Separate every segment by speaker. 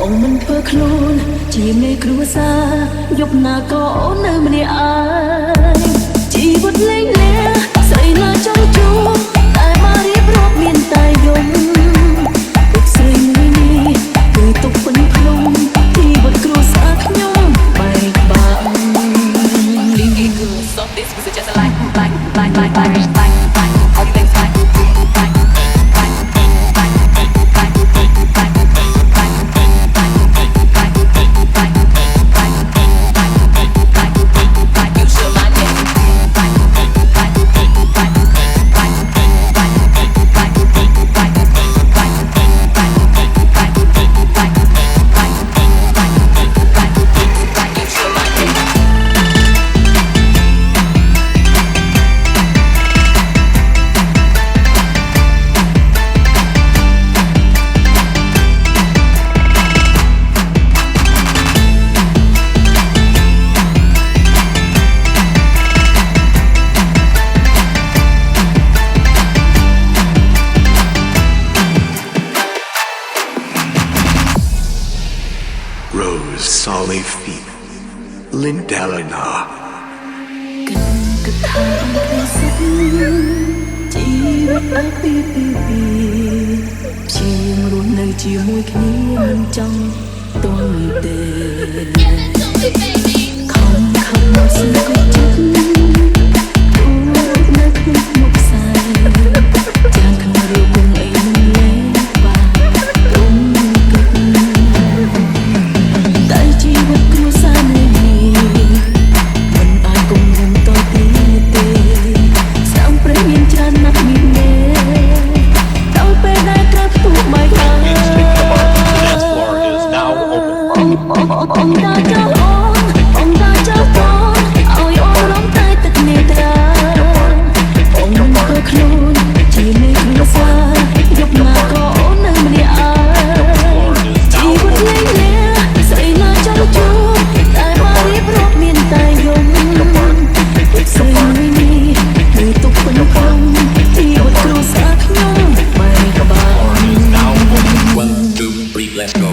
Speaker 1: បងមិនធ្វើខ្លួនជាមេគ្រួសារយប់ណាក៏អូននៅម្នាក់ឯងជីវិតលេងលះស្រីណាចង់ជួបតែមករៀបរាប់មានតែយំពុកស្រីមួយនេះគឺទុកពេញភ្នំជីវិតគ្រួសារខ្ញុំបែកបាក់ Linging good so this was just a like all things like
Speaker 2: Rose Solly Feet Lindelina
Speaker 1: គិតថាពីសិទ្ធជីវិតដល់ពីជាងរស់នៅជាមួយគ្នាមិនចង់ទន់ទេខំមកស្នេហ៍ចិត្តអូននៅក្នុងមុខសាយចាំខាងរៀបគង់អីនឹងលេងបានទុំគិតតែជីវិតគ្រួសារនេះមិនអាចគង់រំតទីទេស្ដាំព្រៃមានច្រើនណាស់មានទេដល់ពេលដែលត្រូវផ្ទុះបាយខាងông ta cho ông ta cho con ôi ôm đóng tay tất nề tra ông mình có khôn chỉ nên không xa dục mà có nơi mình chỉ một lấy lẽ dậy là cho chú tại mà riêng rốt miền tài dùng dậy người đi người tục phân không thì một cừu xác nhau mày có bao
Speaker 3: 1, 2, 3, let's go.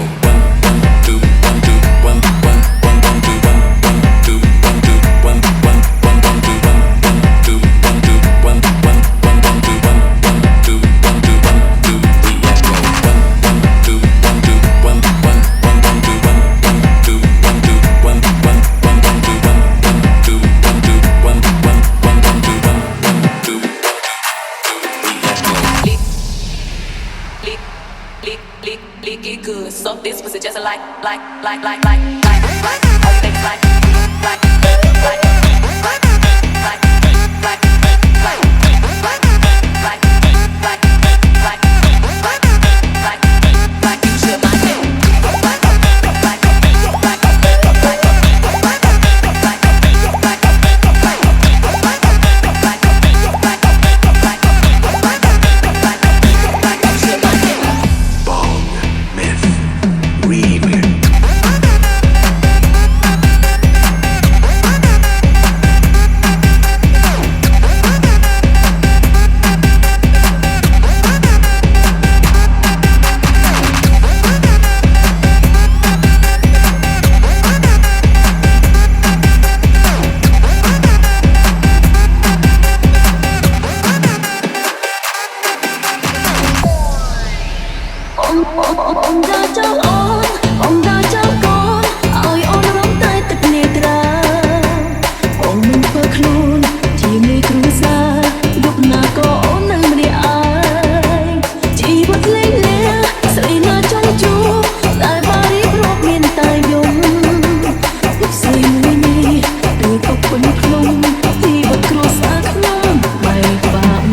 Speaker 1: Leaky good, so this was just a like all things like ông ra cho con ôi ôm đóng tay tất nề tra ông mình phơ khôn chỉ mêគ្រួសារយប់ណាក៏អូននៅម្នាក់ឯងជីវិតលេងលះស្រីណាចង់ជួបតែបារីព្រោះមានតែយំពុកស្រីមួយនេះគឺទុកពេញក្នុងជីវិតគ្រួសារខ្ញុំបែកបាក់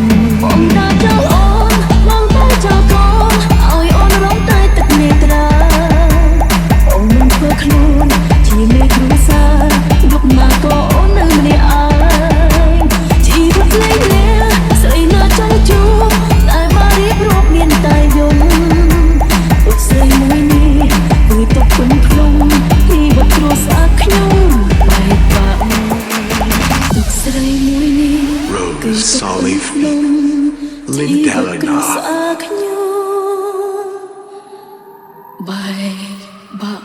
Speaker 1: ông đã choអូនបងទៅចោលកូនឲ្យអូនរងតែទឹកនេត្រាអូនមិនធ្វើខ្លួនជាមេគ្រួសារយប់ណាក៏អូននៅម្នាក់ឯងជីវិតលេងលះស្រីណាចង់ជួបតែបារៀបរាប់មានតែយំពុកស្រីមួយនេះគឺទុកពេញក្នុងជីវិតគ្រួសារខ្ញុំបែកបាក់ពុកស្រីមួយនេះ
Speaker 2: Rose Solly Feet Lindelina
Speaker 1: បែក បាក់